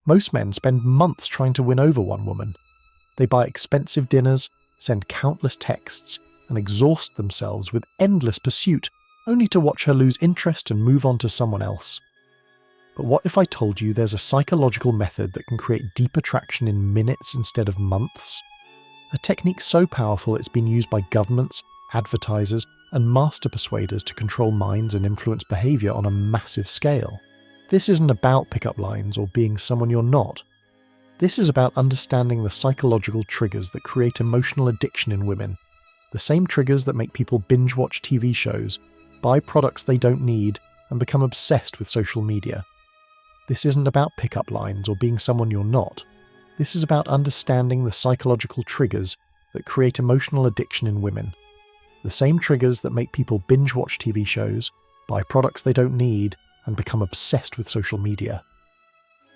Most men spend months trying to win over one woman. They buy expensive dinners, send countless texts, and exhaust themselves with endless pursuit, only to watch her lose interest and move on to someone else. But what if I told you there's a psychological method that can create deep attraction in minutes instead of months? A technique so powerful it's been used by governments, advertisers, and master persuaders to control minds and influence behaviour on a massive scale. This isn't about pickup lines or being someone you're not. This is about understanding the psychological triggers that create emotional addiction in women, the same triggers that make people binge-watch TV shows, buy products they don't need, and become obsessed with social media. This isn't about pickup lines or being someone you're not. This is about understanding the psychological triggers that create emotional addiction in women. The same triggers that make people binge-watch TV shows, buy products they don't need, and become obsessed with social media.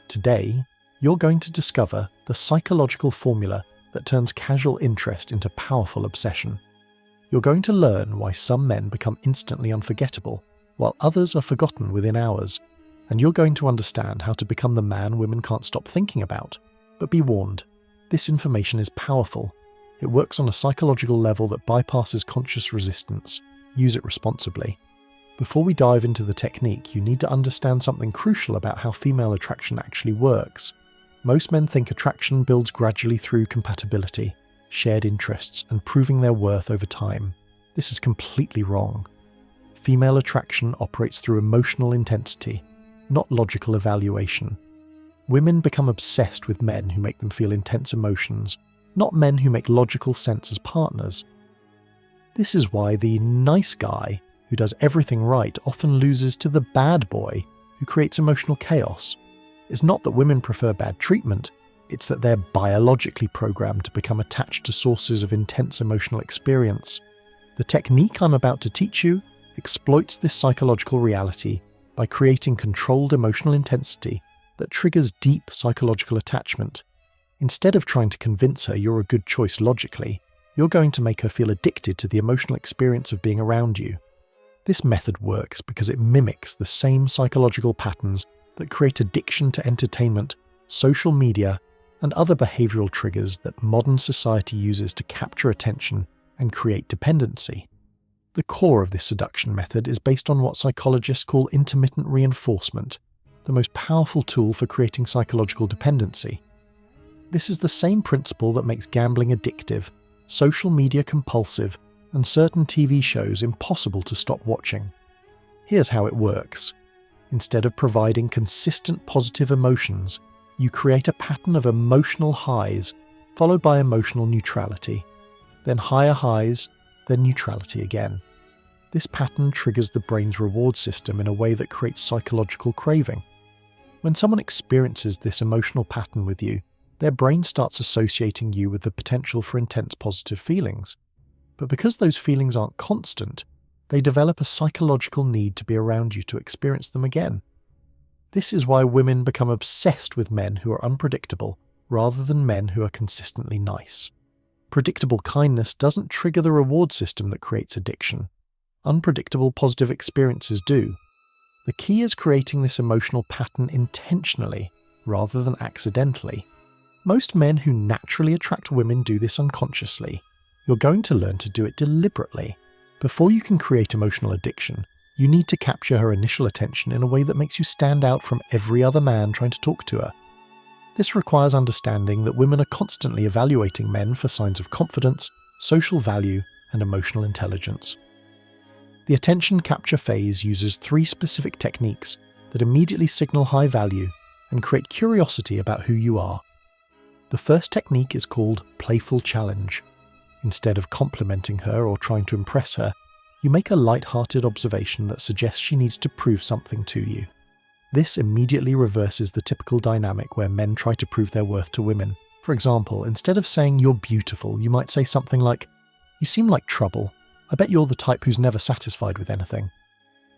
Today, you're going to discover the psychological formula that turns casual interest into powerful obsession. You're going to learn why some men become instantly unforgettable, while others are forgotten within hours. And you're going to understand how to become the man women can't stop thinking about. But be warned, this information is powerful. It works on a psychological level that bypasses conscious resistance. Use it responsibly. Before we dive into the technique, you need to understand something crucial about how female attraction actually works. Most men think attraction builds gradually through compatibility, shared interests, and proving their worth over time. This is completely wrong. Female attraction operates through emotional intensity, not logical evaluation. Women become obsessed with men who make them feel intense emotions, not men who make logical sense as partners. This is why the nice guy who does everything right often loses to the bad boy who creates emotional chaos. It's not that women prefer bad treatment, it's that they're biologically programmed to become attached to sources of intense emotional experience. The technique I'm about to teach you exploits this psychological reality by creating controlled emotional intensity that triggers deep psychological attachment. Instead of trying to convince her you're a good choice logically, you're going to make her feel addicted to the emotional experience of being around you. This method works because it mimics the same psychological patterns that create addiction to entertainment, social media, and other behavioral triggers that modern society uses to capture attention and create dependency. The core of this seduction method is based on what psychologists call intermittent reinforcement, the most powerful tool for creating psychological dependency. This is the same principle that makes gambling addictive, social media compulsive, and certain TV shows impossible to stop watching. Here's how it works. Instead of providing consistent positive emotions, you create a pattern of emotional highs, followed by emotional neutrality, then higher highs, then neutrality again. This pattern triggers the brain's reward system in a way that creates psychological craving. When someone experiences this emotional pattern with you, their brain starts associating you with the potential for intense positive feelings. But because those feelings aren't constant, they develop a psychological need to be around you to experience them again. This is why women become obsessed with men who are unpredictable, rather than men who are consistently nice. Predictable kindness doesn't trigger the reward system that creates addiction. Unpredictable positive experiences do. The key is creating this emotional pattern intentionally, rather than accidentally. Most men who naturally attract women do this unconsciously. You're going to learn to do it deliberately. Before you can create emotional addiction, you need to capture her initial attention in a way that makes you stand out from every other man trying to talk to her. This requires understanding that women are constantly evaluating men for signs of confidence, social value, and emotional intelligence. The attention capture phase uses 3 specific techniques that immediately signal high value and create curiosity about who you are. The first technique is called Playful challenge. Instead of complimenting her or trying to impress her, you make a light-hearted observation that suggests she needs to prove something to you. This immediately reverses the typical dynamic where men try to prove their worth to women. For example, instead of saying "you're beautiful," you might say something like, "You seem like trouble. I bet you're the type who's never satisfied with anything."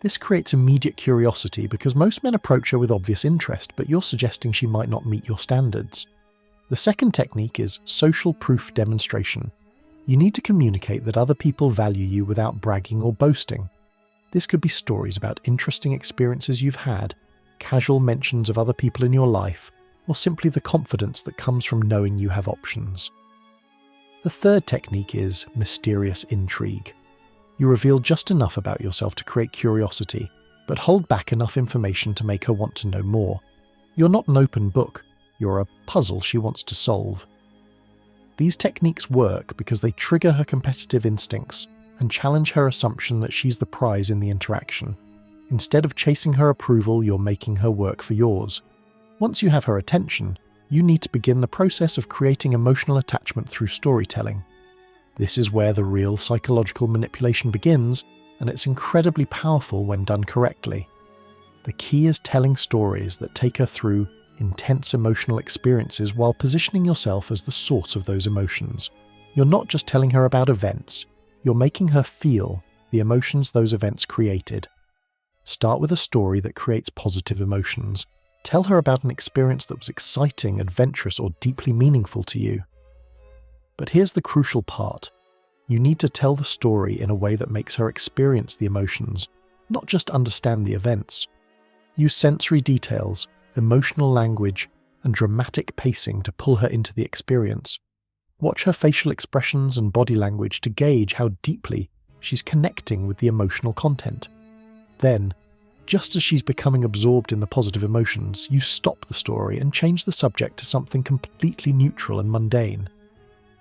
This creates immediate curiosity because most men approach her with obvious interest, but you're suggesting she might not meet your standards. The second technique is social proof demonstration. You need to communicate that other people value you without bragging or boasting. This could be stories about interesting experiences you've had, casual mentions of other people in your life, or simply the confidence that comes from knowing you have options. The third technique is mysterious intrigue. You reveal just enough about yourself to create curiosity, but hold back enough information to make her want to know more. You're not an open book, you're a puzzle she wants to solve. These techniques work because they trigger her competitive instincts and challenge her assumption that she's the prize in the interaction. Instead of chasing her approval, you're making her work for yours. Once you have her attention, you need to begin the process of creating emotional attachment through storytelling. This is where the real psychological manipulation begins, and it's incredibly powerful when done correctly. The key is telling stories that take her through intense emotional experiences while positioning yourself as the source of those emotions. You're not just telling her about events, you're making her feel the emotions those events created. Start with a story that creates positive emotions. Tell her about an experience that was exciting, adventurous, or deeply meaningful to you. But here's the crucial part. You need to tell the story in a way that makes her experience the emotions, not just understand the events. Use sensory details, emotional language, and dramatic pacing to pull her into the experience. Watch her facial expressions and body language to gauge how deeply she's connecting with the emotional content. Then, just as she's becoming absorbed in the positive emotions, you stop the story and change the subject to something completely neutral and mundane.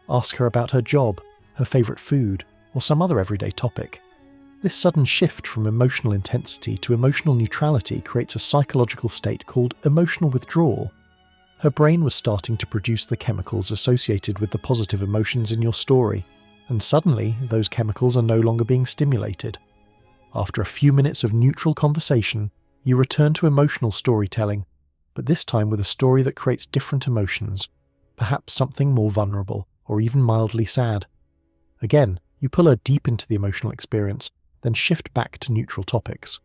Ask her about her job, her favourite food, or some other everyday topic. This sudden shift from emotional intensity to emotional neutrality creates a psychological state called emotional withdrawal. Her brain was starting to produce the chemicals associated with the positive emotions in your story, and suddenly those chemicals are no longer being stimulated. After a few minutes of neutral conversation, you return to emotional storytelling, but this time with a story that creates different emotions, perhaps something more vulnerable or even mildly sad. Again, you pull her deep into the emotional experience, then shift back to neutral topics.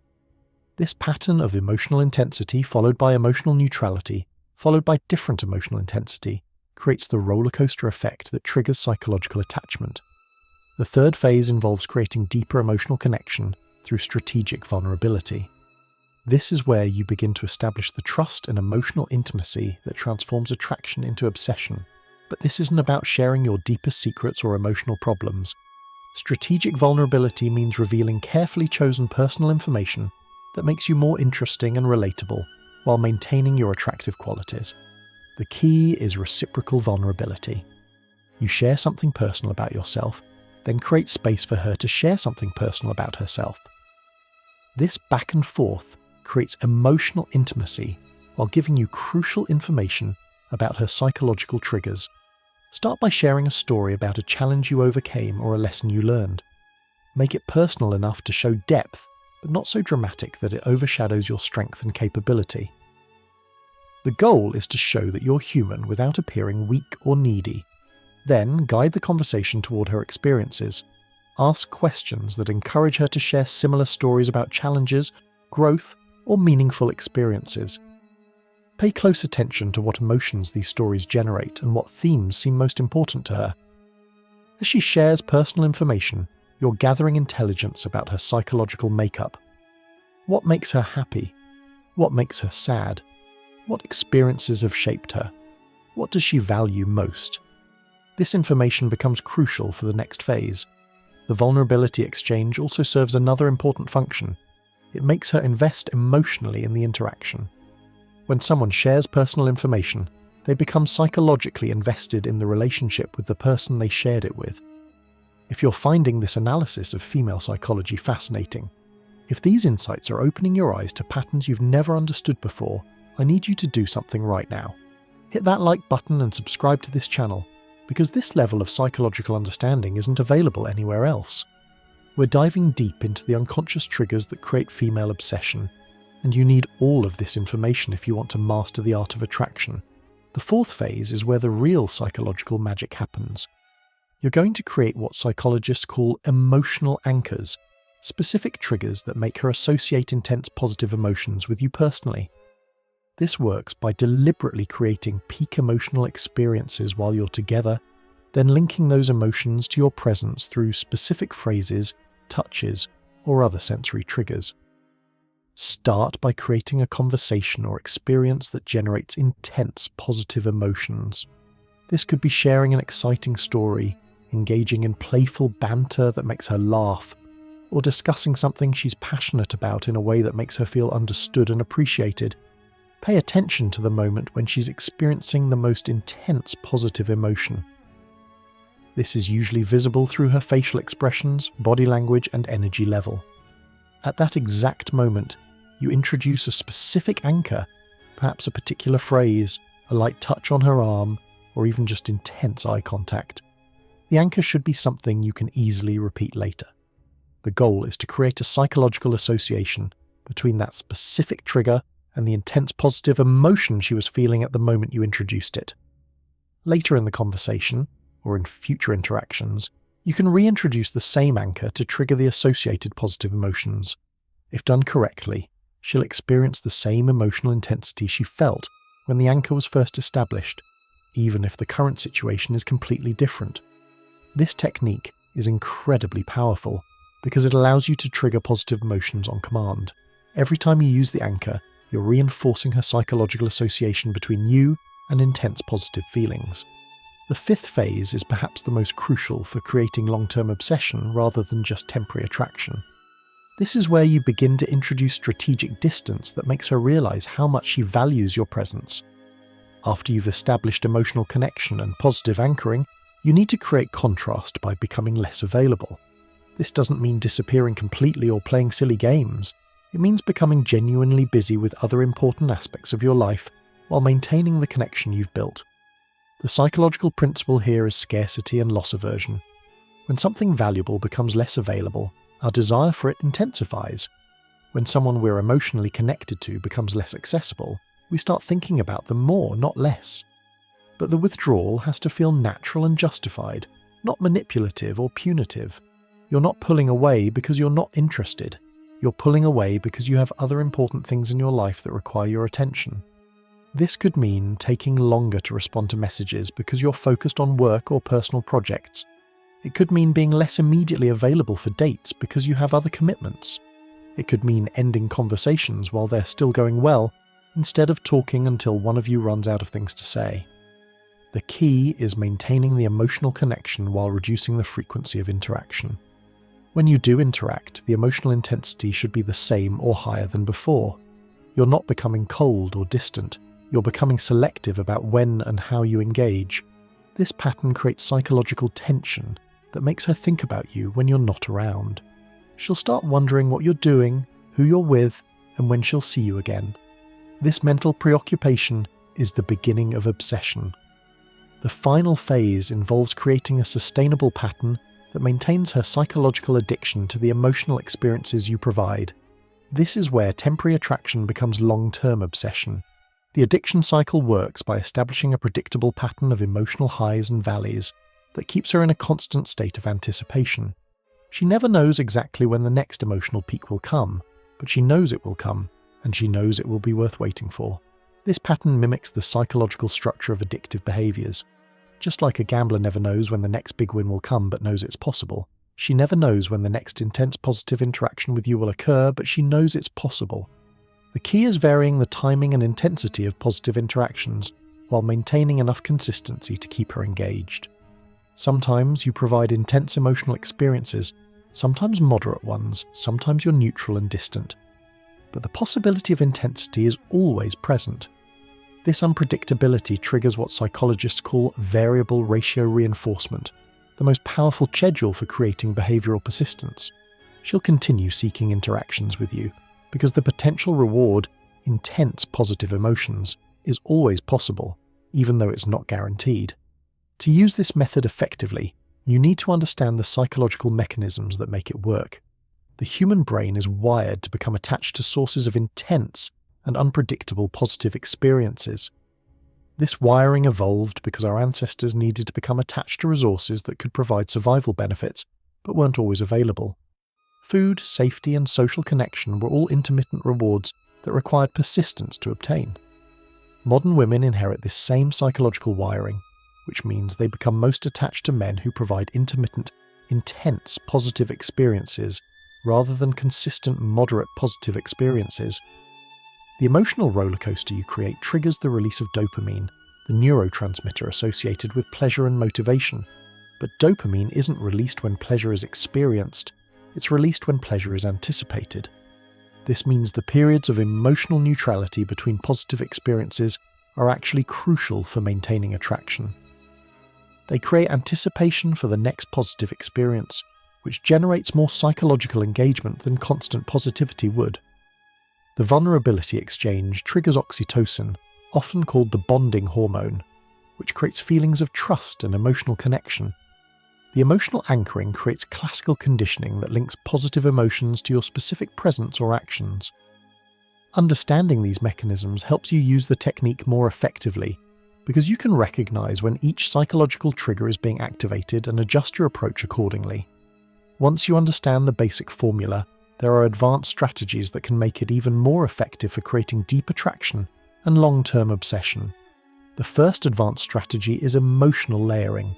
This pattern of emotional intensity followed by emotional neutrality, followed by different emotional intensity, creates the rollercoaster effect that triggers psychological attachment. The third phase involves creating deeper emotional connection through strategic vulnerability. This is where you begin to establish the trust and emotional intimacy that transforms attraction into obsession. But this isn't about sharing your deepest secrets or emotional problems. Strategic vulnerability means revealing carefully chosen personal information that makes you more interesting and relatable while maintaining your attractive qualities. The key is reciprocal vulnerability. You share something personal about yourself, then create space for her to share something personal about herself. This back and forth creates emotional intimacy while giving you crucial information about her psychological triggers. Start by sharing a story about a challenge you overcame or a lesson you learned. Make it personal enough to show depth, but not so dramatic that it overshadows your strength and capability. The goal is to show that you're human without appearing weak or needy. Then guide the conversation toward her experiences. Ask questions that encourage her to share similar stories about challenges, growth, or meaningful experiences. Pay close attention to what emotions these stories generate and what themes seem most important to her. As she shares personal information, you're gathering intelligence about her psychological makeup. What makes her happy? What makes her sad? What experiences have shaped her? What does she value most? This information becomes crucial for the next phase. The vulnerability exchange also serves another important function. It makes her invest emotionally in the interaction. When someone shares personal information, they become psychologically invested in the relationship with the person they shared it with. If you're finding this analysis of female psychology fascinating, if these insights are opening your eyes to patterns you've never understood before, I need you to do something right now. Hit that like button and subscribe to this channel, because this level of psychological understanding isn't available anywhere else. We're diving deep into the unconscious triggers that create female obsession, and you need all of this information if you want to master the art of attraction. The fourth phase is where the real psychological magic happens. You're going to create what psychologists call emotional anchors, specific triggers that make her associate intense positive emotions with you personally. This works by deliberately creating peak emotional experiences while you're together, then linking those emotions to your presence through specific phrases, touches, or other sensory triggers. Start by creating a conversation or experience that generates intense positive emotions. This could be sharing an exciting story, engaging in playful banter that makes her laugh, or discussing something she's passionate about in a way that makes her feel understood and appreciated. Pay attention to the moment when she's experiencing the most intense positive emotion. This is usually visible through her facial expressions, body language, and energy level. At that exact moment, you introduce a specific anchor, perhaps a particular phrase, a light touch on her arm, or even just intense eye contact. The anchor should be something you can easily repeat later. The goal is to create a psychological association between that specific trigger and the intense positive emotion she was feeling at the moment you introduced it. Later in the conversation, or in future interactions, you can reintroduce the same anchor to trigger the associated positive emotions. If done correctly, she'll experience the same emotional intensity she felt when the anchor was first established, even if the current situation is completely different. This technique is incredibly powerful because it allows you to trigger positive emotions on command. Every time you use the anchor, you're reinforcing her psychological association between you and intense positive feelings. The fifth phase is perhaps the most crucial for creating long-term obsession rather than just temporary attraction. This is where you begin to introduce strategic distance that makes her realize how much she values your presence. After you've established emotional connection and positive anchoring, you need to create contrast by becoming less available. This doesn't mean disappearing completely or playing silly games. It means becoming genuinely busy with other important aspects of your life while maintaining the connection you've built. The psychological principle here is scarcity and loss aversion. When something valuable becomes less available, our desire for it intensifies. When someone we're emotionally connected to becomes less accessible, we start thinking about them more, not less. But the withdrawal has to feel natural and justified, not manipulative or punitive. You're not pulling away because you're not interested. You're pulling away because you have other important things in your life that require your attention. This could mean taking longer to respond to messages because you're focused on work or personal projects. It could mean being less immediately available for dates because you have other commitments. It could mean ending conversations while they're still going well, instead of talking until one of you runs out of things to say. The key is maintaining the emotional connection while reducing the frequency of interaction. When you do interact, the emotional intensity should be the same or higher than before. You're not becoming cold or distant. You're becoming selective about when and how you engage. This pattern creates psychological tension that makes her think about you when you're not around. She'll start wondering what you're doing, who you're with, and when she'll see you again. This mental preoccupation is the beginning of obsession. The final phase involves creating a sustainable pattern that maintains her psychological addiction to the emotional experiences you provide. This is where temporary attraction becomes long-term obsession. The addiction cycle works by establishing a predictable pattern of emotional highs and valleys that keeps her in a constant state of anticipation. She never knows exactly when the next emotional peak will come, but she knows it will come, and she knows it will be worth waiting for. This pattern mimics the psychological structure of addictive behaviors. Just like a gambler never knows when the next big win will come but knows it's possible, she never knows when the next intense positive interaction with you will occur, but she knows it's possible. The key is varying the timing and intensity of positive interactions while maintaining enough consistency to keep her engaged. Sometimes you provide intense emotional experiences, sometimes moderate ones, sometimes you're neutral and distant. But the possibility of intensity is always present. This unpredictability triggers what psychologists call variable ratio reinforcement, the most powerful schedule for creating behavioral persistence. She'll continue seeking interactions with you, because the potential reward, intense positive emotions, is always possible, even though it's not guaranteed. To use this method effectively, you need to understand the psychological mechanisms that make it work. The human brain is wired to become attached to sources of intense and unpredictable positive experiences. This wiring evolved because our ancestors needed to become attached to resources that could provide survival benefits, but weren't always available. Food, safety, and social connection were all intermittent rewards that required persistence to obtain. Modern women inherit this same psychological wiring, which means they become most attached to men who provide intermittent, intense positive experiences rather than consistent, moderate positive experiences. The emotional rollercoaster you create triggers the release of dopamine, the neurotransmitter associated with pleasure and motivation. But dopamine isn't released when pleasure is experienced, it's released when pleasure is anticipated. This means the periods of emotional neutrality between positive experiences are actually crucial for maintaining attraction. They create anticipation for the next positive experience, which generates more psychological engagement than constant positivity would. The vulnerability exchange triggers oxytocin, often called the bonding hormone, which creates feelings of trust and emotional connection. The emotional anchoring creates classical conditioning that links positive emotions to your specific presence or actions. Understanding these mechanisms helps you use the technique more effectively, because you can recognize when each psychological trigger is being activated and adjust your approach accordingly. Once you understand the basic formula, there are advanced strategies that can make it even more effective for creating deep attraction and long-term obsession. The first advanced strategy is emotional layering.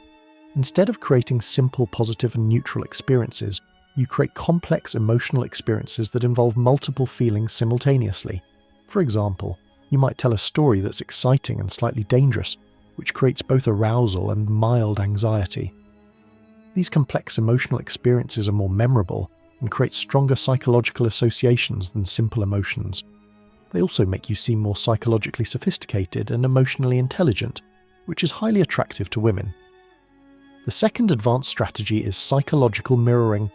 Instead of creating simple positive and neutral experiences, you create complex emotional experiences that involve multiple feelings simultaneously. For example, you might tell a story that's exciting and slightly dangerous, which creates both arousal and mild anxiety. These complex emotional experiences are more memorable and create stronger psychological associations than simple emotions. They also make you seem more psychologically sophisticated and emotionally intelligent, which is highly attractive to women. The second advanced strategy is psychological mirroring.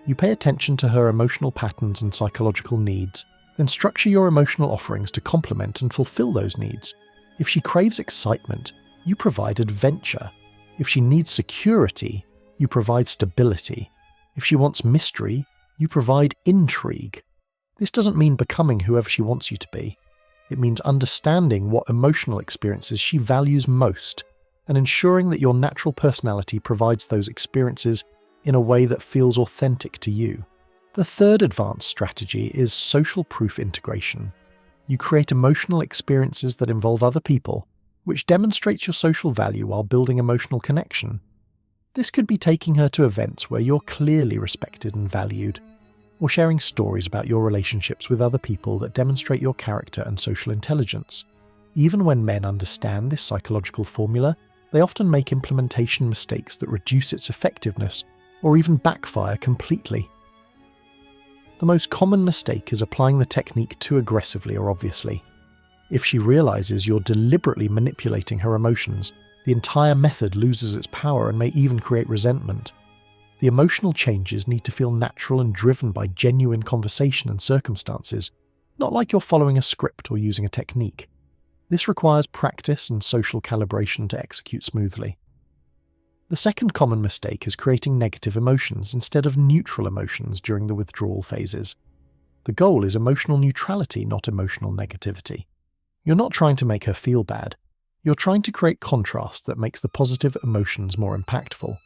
You pay attention to her emotional patterns and psychological needs, then structure your emotional offerings to complement and fulfill those needs. If she craves excitement, you provide adventure. If she needs security, you provide stability. If she wants mystery, you provide intrigue. This doesn't mean becoming whoever she wants you to be. It means understanding what emotional experiences she values most and ensuring that your natural personality provides those experiences in a way that feels authentic to you. The third advanced strategy is social proof integration. You create emotional experiences that involve other people, which demonstrates your social value while building emotional connection. This could be taking her to events where you're clearly respected and valued, or sharing stories about your relationships with other people that demonstrate your character and social intelligence. Even when men understand this psychological formula, they often make implementation mistakes that reduce its effectiveness or even backfire completely. The most common mistake is applying the technique too aggressively or obviously. If she realizes you're deliberately manipulating her emotions, the entire method loses its power and may even create resentment. The emotional changes need to feel natural and driven by genuine conversation and circumstances, not like you're following a script or using a technique. This requires practice and social calibration to execute smoothly. The second common mistake is creating negative emotions instead of neutral emotions during the withdrawal phases. The goal is emotional neutrality, not emotional negativity. You're not trying to make her feel bad. You're trying to create contrast that makes the positive emotions more impactful.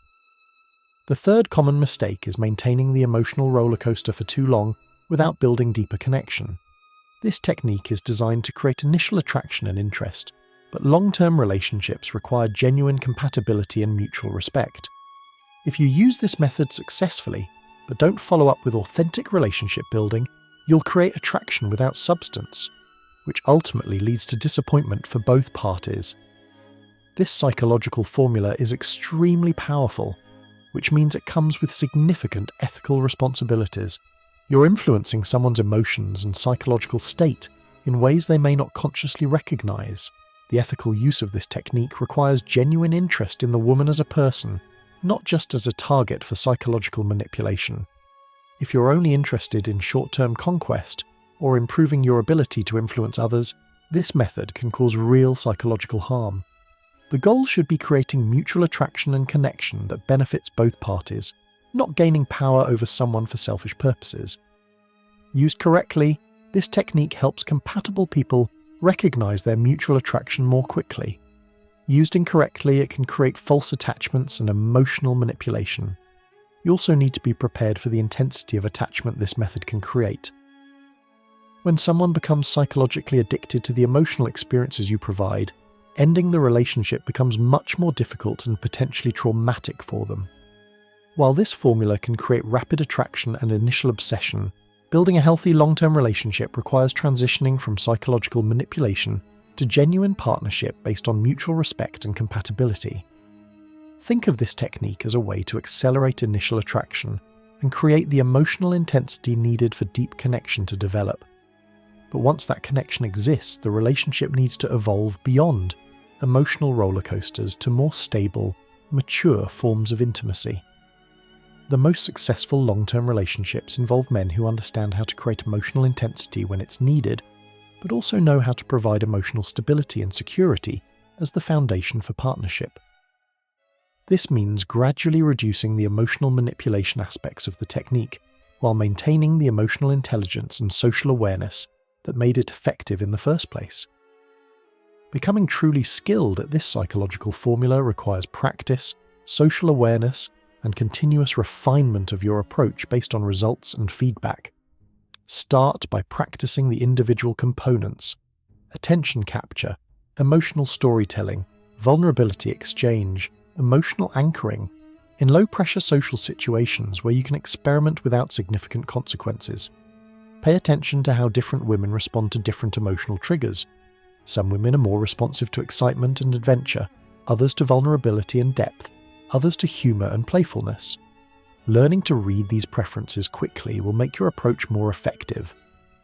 The third common mistake is maintaining the emotional rollercoaster for too long without building deeper connection. This technique is designed to create initial attraction and interest, but long-term relationships require genuine compatibility and mutual respect. If you use this method successfully, but don't follow up with authentic relationship building, you'll create attraction without substance, which ultimately leads to disappointment for both parties. This psychological formula is extremely powerful, which means it comes with significant ethical responsibilities. You're influencing someone's emotions and psychological state in ways they may not consciously recognize. The ethical use of this technique requires genuine interest in the woman as a person, not just as a target for psychological manipulation. If you're only interested in short-term conquest or improving your ability to influence others, this method can cause real psychological harm. The goal should be creating mutual attraction and connection that benefits both parties, not gaining power over someone for selfish purposes. Used correctly, this technique helps compatible people recognize their mutual attraction more quickly. Used incorrectly, it can create false attachments and emotional manipulation. You also need to be prepared for the intensity of attachment this method can create. When someone becomes psychologically addicted to the emotional experiences you provide, ending the relationship becomes much more difficult and potentially traumatic for them. While this formula can create rapid attraction and initial obsession, building a healthy long-term relationship requires transitioning from psychological manipulation to genuine partnership based on mutual respect and compatibility. Think of this technique as a way to accelerate initial attraction and create the emotional intensity needed for deep connection to develop. But once that connection exists, the relationship needs to evolve beyond emotional roller coasters to more stable, mature forms of intimacy. The most successful long-term relationships involve men who understand how to create emotional intensity when it's needed, but also know how to provide emotional stability and security as the foundation for partnership. This means gradually reducing the emotional manipulation aspects of the technique while maintaining the emotional intelligence and social awareness that made it effective in the first place. Becoming truly skilled at this psychological formula requires practice, social awareness, and continuous refinement of your approach based on results and feedback. Start by practicing the individual components: attention capture, emotional storytelling, vulnerability exchange, emotional anchoring, in low-pressure social situations where you can experiment without significant consequences. Pay attention to how different women respond to different emotional triggers. Some women are more responsive to excitement and adventure, others to vulnerability and depth, others to humor and playfulness. Learning to read these preferences quickly will make your approach more effective.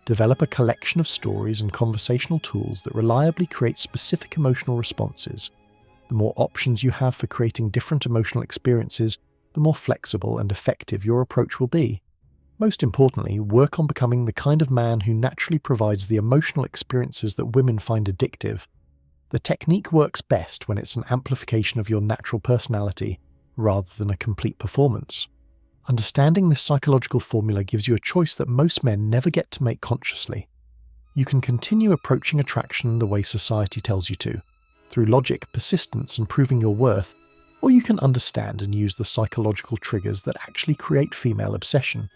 Develop a collection of stories and conversational tools that reliably create specific emotional responses. The more options you have for creating different emotional experiences, the more flexible and effective your approach will be. Most importantly, work on becoming the kind of man who naturally provides the emotional experiences that women find addictive. The technique works best when it's an amplification of your natural personality, rather than a complete performance. Understanding this psychological formula gives you a choice that most men never get to make consciously. You can continue approaching attraction the way society tells you to, through logic, persistence, and proving your worth, or you can understand and use the psychological triggers that actually create female obsession.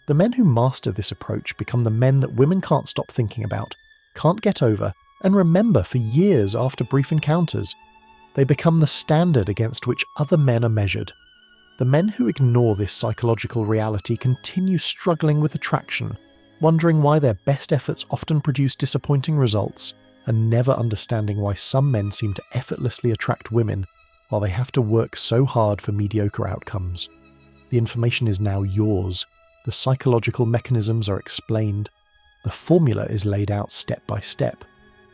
The men who master this approach become the men that women can't stop thinking about, can't get over, and remember for years after brief encounters. They become the standard against which other men are measured. The men who ignore this psychological reality continue struggling with attraction, wondering why their best efforts often produce disappointing results, and never understanding why some men seem to effortlessly attract women while they have to work so hard for mediocre outcomes. The information is now yours. The psychological mechanisms are explained. The formula is laid out step by step.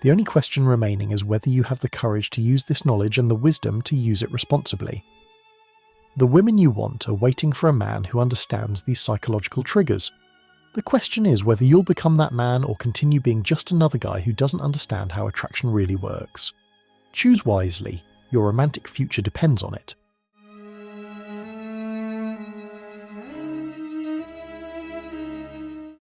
The only question remaining is whether you have the courage to use this knowledge and the wisdom to use it responsibly. The women you want are waiting for a man who understands these psychological triggers. The question is whether you'll become that man or continue being just another guy who doesn't understand how attraction really works. Choose wisely. Your romantic future depends on it.